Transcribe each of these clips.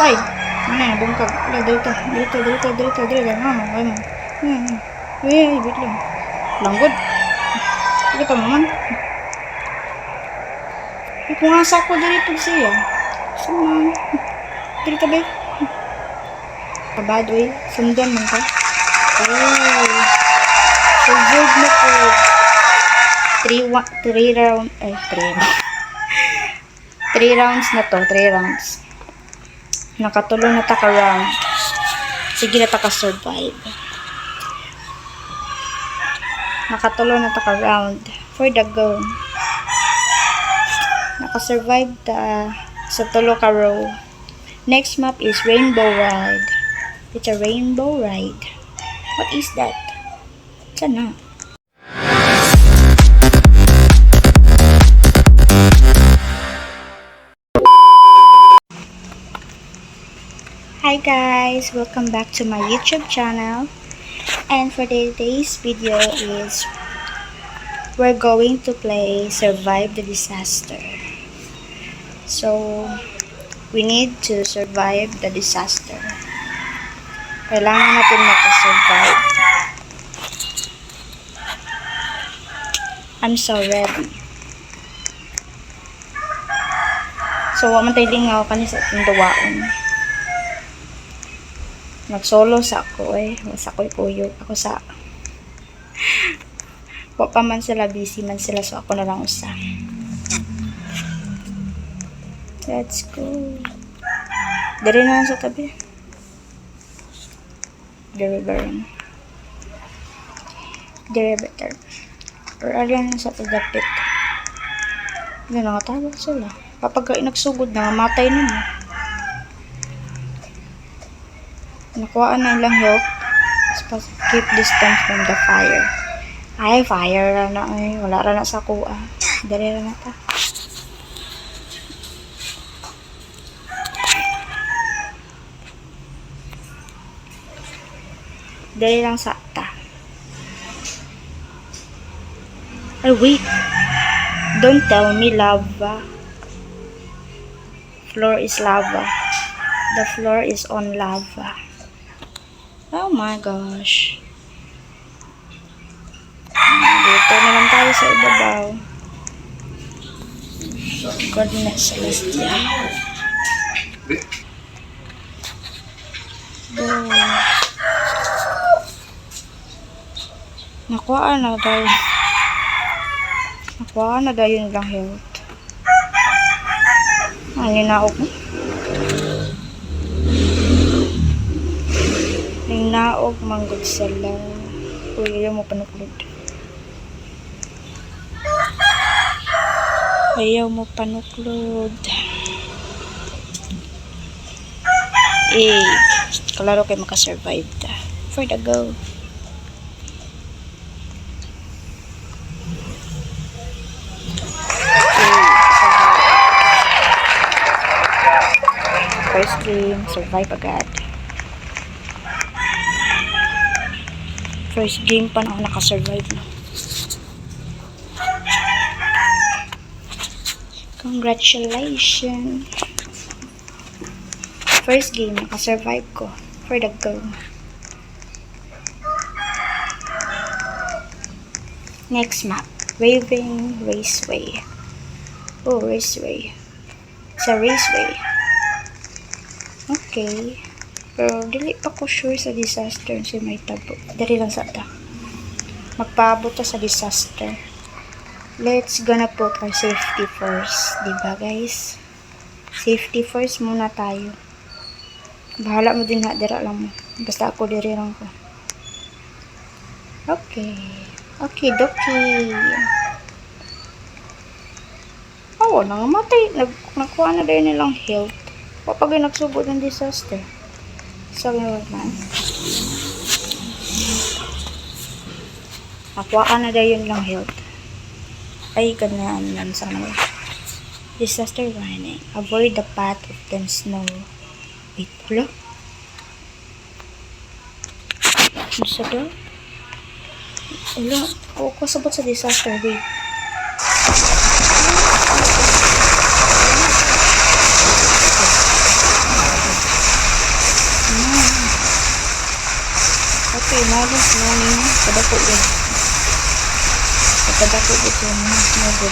Ay! Ano na, bungkag. Wala, dito. Ay mo. Ay, wait lang. Langgod. Kita mo man. Kung asa ko dito siya. Sama. Dito ba? Kabadoy. Sundan man ka. Oh. So good na po. 3 round. Ay, 3 rounds na to. 3 rounds. Nakatulong na ta ka round. Sige na ta ka survive. Nakatulong na ta ka round. For the go. Nakasurvive ta sa tulo ka row. Next map is Rainbow Ride. It's a rainbow ride. What is that? Sana. Hi guys, welcome back to my YouTube channel, and for today's video is we're going to play Survive the Disaster. So we need to survive the disaster. Kailangan natin makasurvive. I'm so ready. So wa man tayo lingaw kani sa itong duwaon. Nag-solo sa ako sa ako'y kuyog. Ako sa wa pa man sila, busy man sila, so ako na lang usa. Let's go. Dari na lang sa tabi. The river. Or alyan na sa tadapit. Hindi nakatawag sila. Kapag nagsugod na, matay na mo. Nakuhaan na ilang help. Keep distance from the fire. Ay, fire na ay. Wala na sa kuha. Dari na ta. Dari lang sa ta. Ay, wait. Don't tell me lava. Floor is lava. The floor is on lava. Oh my gosh. Dito na lang tayo sa ibabaw. Goodness, Celestia. Nakuhaan na tayo. Nakuhaan na tayo yung lang health. Ano na ako? Naog manggod sala. Uy, ayaw mo panuklod. Ayaw mo panuklod. Kalaro kayo makasurvive ta. For the go. First game, survive agad. First game pa na ako nakasurvive na. Congratulations! First game, nakasurvive ko. For the go. Next map. Waving Raceway. Oh, Raceway. It's a raceway. Okay. Pero dili pa ko sure sa disaster si may tabo. Dari lang sa ta. Magpaabot ta sa disaster. Let's gonna put our safety first. Diba guys? Safety first muna tayo. Bahala mo din ha. Dira lang mo. Basta ako diri lang ko. Okay. Okay, doki. Oh, nangamatay. Nakuha na dahil nilang health. Kapag nagsugod ng disaster. Sabi mo man. Nakuhaan na dahil yun lang health. Ay, ganyan lang sa mga. Disaster warning. Avoid the path of dense snow. Wait, wala. Ano sa doon? Wala. Ako kasabot sa disaster. Wait. Okay, malas na niya. Padako yun. Padako yun. No good.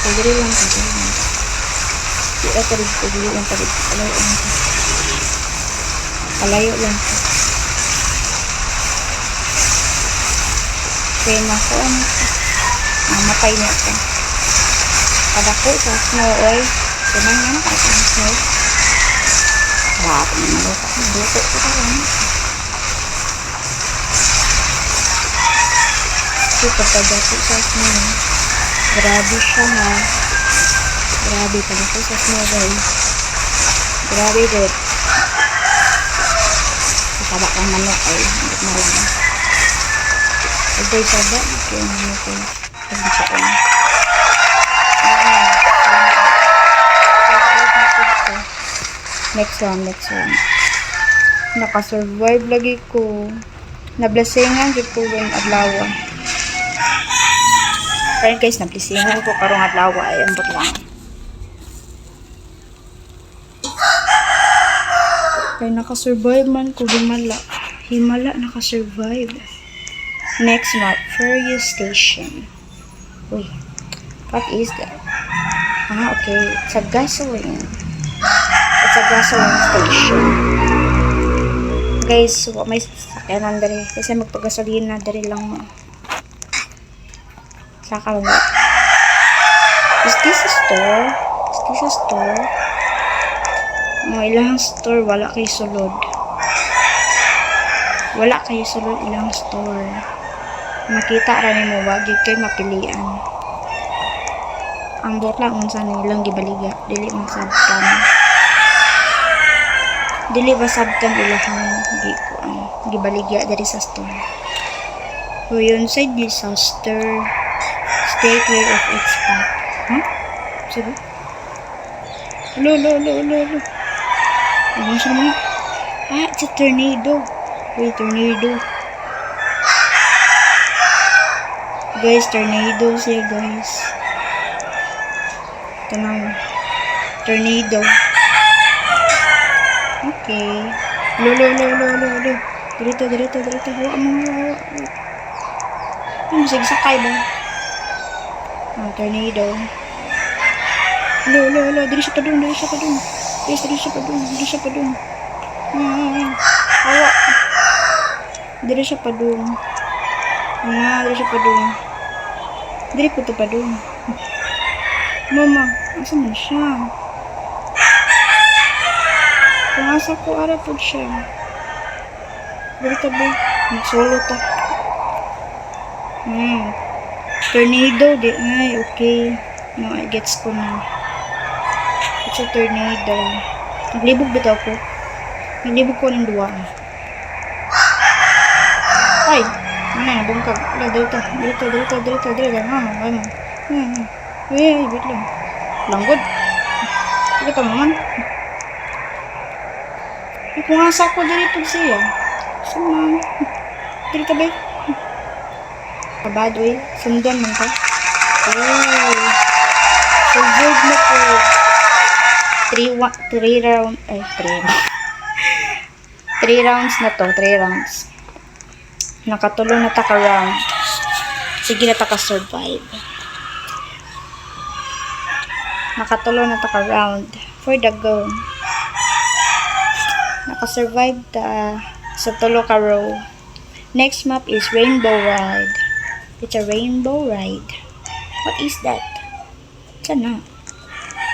Pagdiri lang ito. Di ka tarig. Pagdiri lang tarig. Palayo lang ito. Palayo lang ito. Okay, mako ano ito. Matay na ito. Padako sa snow oil. Kuman nga na kahit ang snow. Grabe na maluto. Maluto ko pa lang. Ito pagkadako sa snow. Grabe siya ha. Grabe pala ko sa snow guys. Grabe good. Saba kang manok ay. Hindi marami. Pagday saba. Ito yung manok ay. Pagday sa kanya. Next one. Nakasurvive lagi ko. Nablasingan dito ko yung adlawa. Kaya guys, nablasingan ko karong adlawa ay ambot lang. Kaya nakasurvive man ko Himala nakasurvive. Next map, Ferry Station. Uy, what is that? Okay. It's a gasoline station. Guys, so, may sasakyanan dari. Kasi magpagasolina dari lang mo. Saka ba? Is this a store? Ilang store. Wala kayo sulod. Ilang store. Makita rin mo. Wag kayo mapilian. Ang bot lang unsa nilang gibaliga. Dili basabkan ilahang gibaligya dari sa store. So yun side disaster. Stay clear of its path. Sige. Lo. Ano siya naman? It's a tornado. Wait, tornado. Guys, tornado siya guys. Ito na. Tornado. Okay. Lo. Dito. Hawa mo. Sige, sakay ba? Tornado. Lo. Dito siya pa dun. Yes, dito siya pa dun. Hawa. Dito siya pa dun. Dito pa dun. Mama, asa man siya? Asa ko arapod siya. Dito ba? Nagsolo ta. Tornado di. Ay, okay. No, I gets ko na. It's a tornado. Naglibog bitaw ko. Naglibog ko ng duwa. Ay! Bungkag. Dito. Ay, wait lang. Langgod. Kita naman. Kung asa ko dito siya. Sama. Dito ba? Kabadoy. Sundan man ka. Oh. Survive na po. 3 rounds. Ay, 3 rounds na to. 3 rounds. Nakatulong na taka round. Sige na taka survive. Nakatulong na taka round. For the go. Nakasurvive sa tulo ka row. Next map is Rainbow Ride. It's a rainbow ride. What is that? Saan na?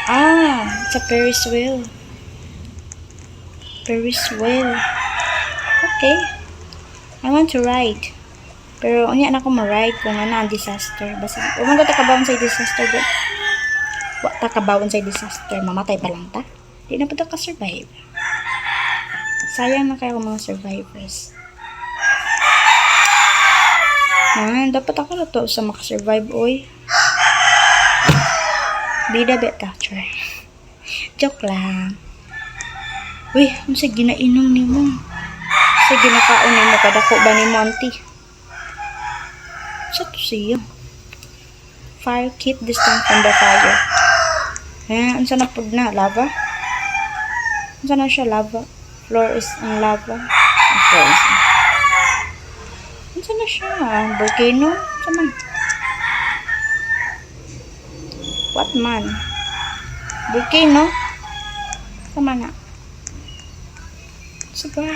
It's a Ferris wheel. Okay. I want to ride. Pero unya na ko ma-ride kung ano ang disaster. Basta, umang ko takabawon sa disaster. Takabawon sa disaster. Mamatay pa lang ta. Di na pa ta ka-survive. Sayang na kayo mga survivors. Dapat ako na to sa makasurvive, oy. Bida beta, char. Joke lang. Uy, ano sa ginainom ni mo? Sa ginakaon ni mo, kadako ba ni Monty? Sa to siya? Fire keep distant from the fire. Ano sa napod na? Lava? Ano sa na siya? Lava? Floor is in lava. Okay. Saan na siya? Volcano? Saan man? What man? Volcano? Saan man na? Sige.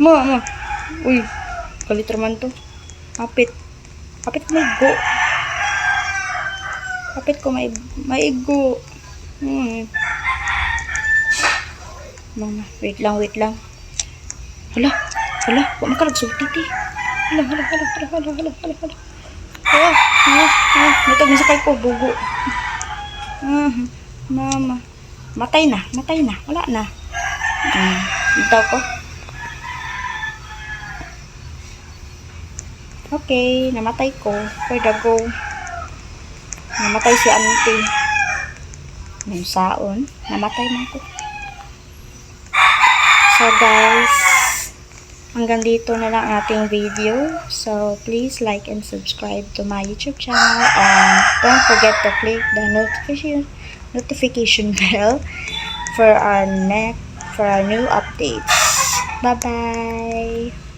Mo. Uy, kalit naman to. Kapit ko may go. Kapit ko may go. Mama, wait lang. Hala. Huwag makaragsulti, ti. Hala. Matag sa kay ko, bugo. Mama. Matay na. Wala na. Dito ko. Okay, namatay ko. Where the go? Namatay si auntie. Yung saon. Namatay na ko. So guys, hanggang dito na lang ating video. So please like and subscribe to my YouTube channel. And don't forget to click the notification bell for our new updates. Bye bye.